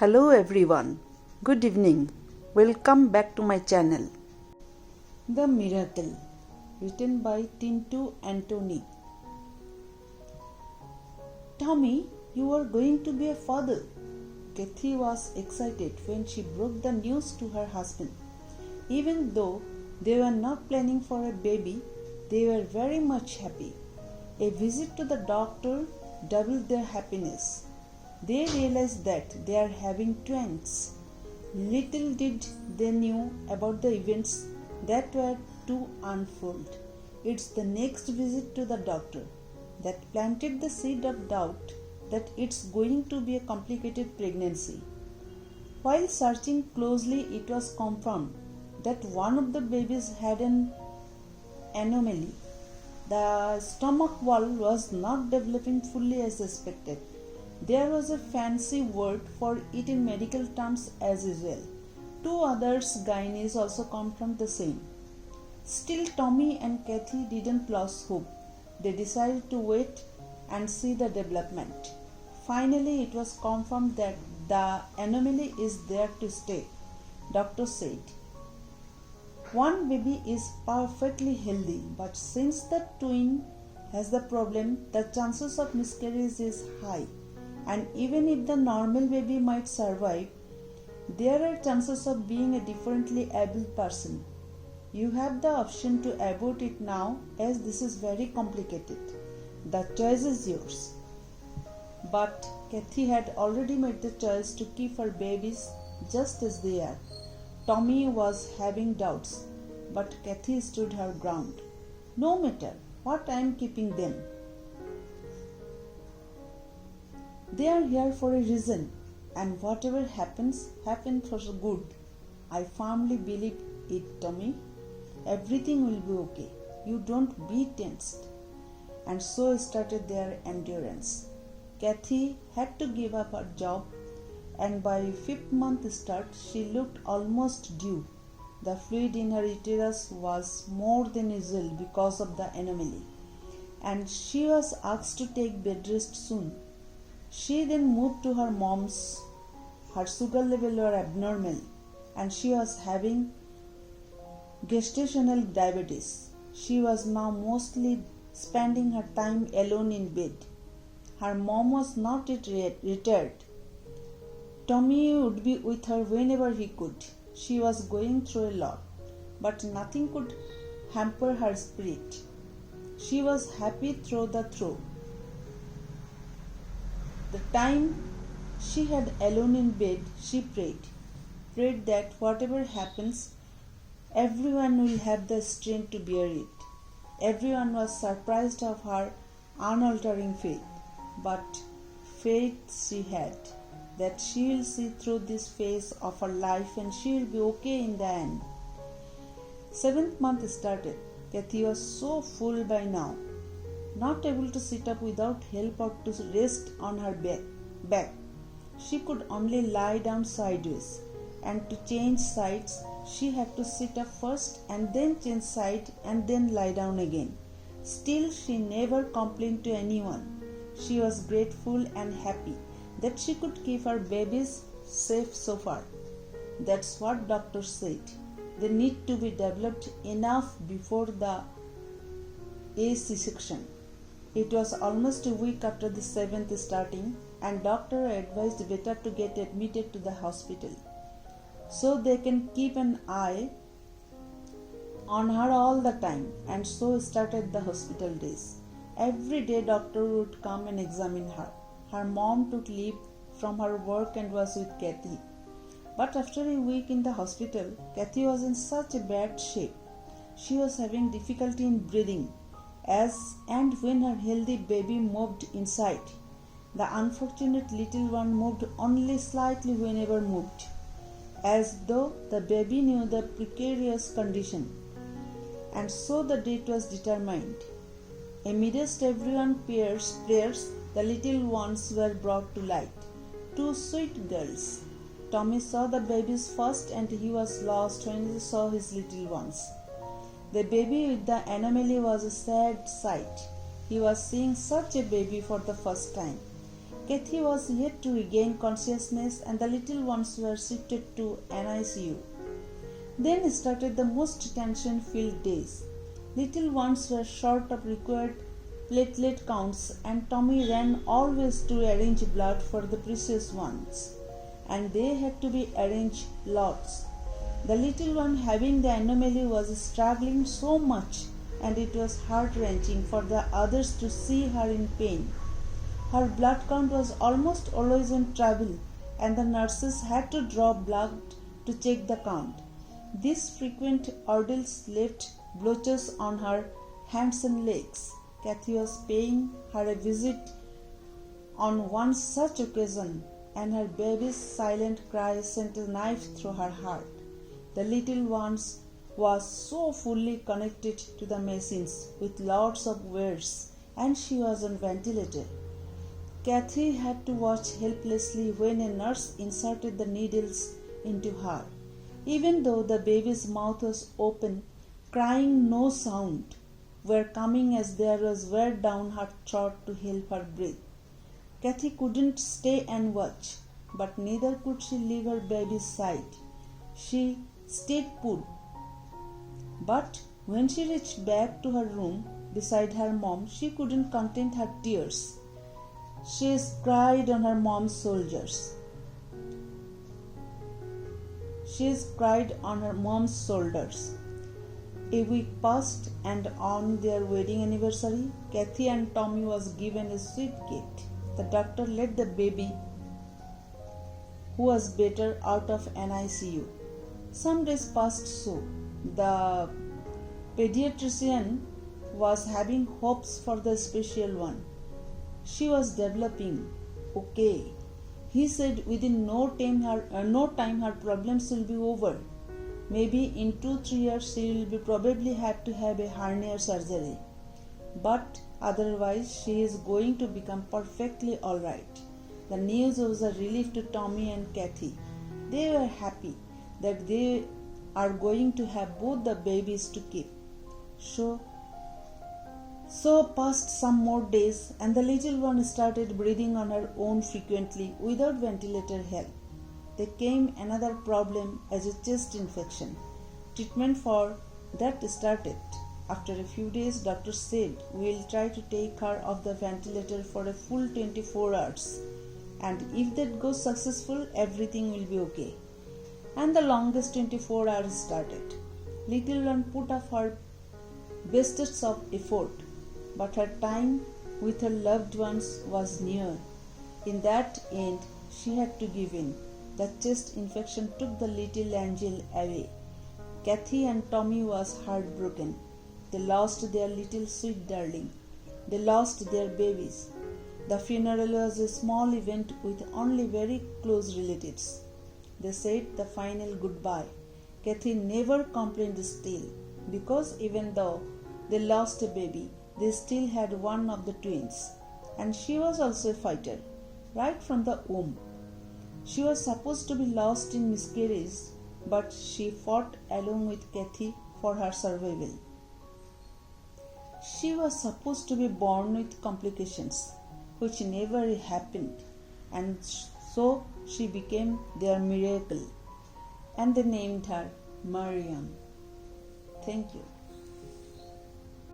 Hello everyone. Good evening. Welcome back to my channel. The Miracle, written by Tinto Antony. Tommy, you are going to be a father. Kathy was excited when she broke the news to her husband. Even though they were not planning for a baby, they were very much happy. A visit to the doctor doubled their happiness. They realized that they are having twins. Little did they knew about the events that were to unfold. It's the next visit to the doctor that planted the seed of doubt that it's going to be a complicated pregnancy. While searching closely, it was confirmed that one of the babies had an anomaly. The stomach wall was not developing fully as expected. There was a fancy word for it in medical terms as usual. Two others gynaes also confirmed the same. Still, Tommy and Kathy didn't lose hope. They decided to wait and see the development. Finally, it was confirmed that the anomaly is there to stay. Doctor said, one baby is perfectly healthy, but since the twin has the problem, the chances of miscarriage is high. And even if the normal baby might survive, there are chances of being a differently able person. You have the option to abort it now, as this is very complicated. The choice is yours. But Kathy had already made the choice to keep her babies just as they are. Tommy was having doubts, but Kathy stood her ground. No matter what, I am keeping them. They are here for a reason, and whatever happens, happens for good. I firmly believe it, Tommy. Everything will be okay. You don't be tensed. And so started their endurance. Kathy had to give up her job, and by 5th month start, she looked almost due. The fluid in her uterus was more than usual because of the anomaly, and she was asked to take bed rest soon. She then moved to her mom's. Her sugar level were abnormal and she was having gestational diabetes. She was now mostly spending her time alone in bed. Her mom was not yet retired. Tommy would be with her whenever he could. She was going through a lot, but nothing could hamper her spirit. She was happy through the through. The time she had alone in bed, she prayed that whatever happens, everyone will have the strength to bear it. Everyone was surprised of her unaltering faith, but faith she had, that she will see through this phase of her life and she will be okay in the end. 7th month started. Kathy was so full by now, not able to sit up without help or to rest on her back. She could only lie down sideways, and to change sides, she had to sit up first and then change side and then lie down again. Still, she never complained to anyone. She was grateful and happy that she could keep her babies safe so far. That's what doctors said. They need to be developed enough before the C-section. It was almost a week after the 7th starting, and doctor advised better to get admitted to the hospital so they can keep an eye on her all the time. And so started the hospital days. Every day doctor would come and examine her. Her mom took leave from her work and was with Kathy. But after a week in the hospital, Kathy was in such a bad shape. She was having difficulty in breathing, and when her healthy baby moved inside, the unfortunate little one moved only slightly whenever moved, as though the baby knew the precarious condition. And so the date was determined. Amidst everyone's prayers, the little ones were brought to light. Two sweet girls. Tommy saw the babies first, and he was lost when he saw his little ones. The baby with the anomaly was a sad sight. He was seeing such a baby for the first time. Kathy was yet to regain consciousness and the little ones were shifted to NICU. Then started the most tension-filled days. Little ones were short of required platelet counts and Tommy ran always to arrange blood for the precious ones. And they had to be arranged lots. The little one having the anomaly was struggling so much and it was heart-wrenching for the others to see her in pain. Her blood count was almost always in trouble and the nurses had to draw blood to check the count. These frequent ordeals left blotches on her hands and legs. Kathy was paying her a visit on one such occasion and her baby's silent cry sent a knife through her heart. The little one was so fully connected to the machines with lots of wires and she was on ventilator. Kathy had to watch helplessly when a nurse inserted the needles into her. Even though the baby's mouth was open, crying no sound were coming as there was wear down her throat to help her breathe. Kathy couldn't stay and watch, but neither could she leave her baby's side. She stayed put. But when she reached back to her room beside her mom, she couldn't contain her tears. She cried on her mom's shoulders. A week passed and on their wedding anniversary, Kathy and Tommy was given a sweet gift. The doctor let the baby, who was better, out of NICU. Some days passed so. The pediatrician was having hopes for the special one. She was developing okay. He said within no time her problems will be over. Maybe in 2-3 years she will probably have to have a hernia surgery. But otherwise she is going to become perfectly alright. The news was a relief to Tommy and Kathy. They were happy that they are going to have both the babies to keep. So passed some more days and the little one started breathing on her own frequently without ventilator help. There came another problem as a chest infection. Treatment for that started. After a few days, doctor said, "We will try to take her off the ventilator for a full 24 hours. And if that goes successful, everything will be okay." And the longest 24 hours started. Little one put up her bestest of effort, but her time with her loved ones was near. In that end, she had to give in. The chest infection took the little angel away. Kathy and Tommy was heartbroken. They lost their little sweet darling. They lost their babies. The funeral was a small event with only very close relatives. They said the final goodbye. Kathy never complained still, because even though they lost a baby, they still had one of the twins, and she was also a fighter, right from the womb. She was supposed to be lost in miscarriage, but she fought along with Kathy for her survival. She was supposed to be born with complications, which never happened, and so she became their miracle, and they named her Mariam. Thank you.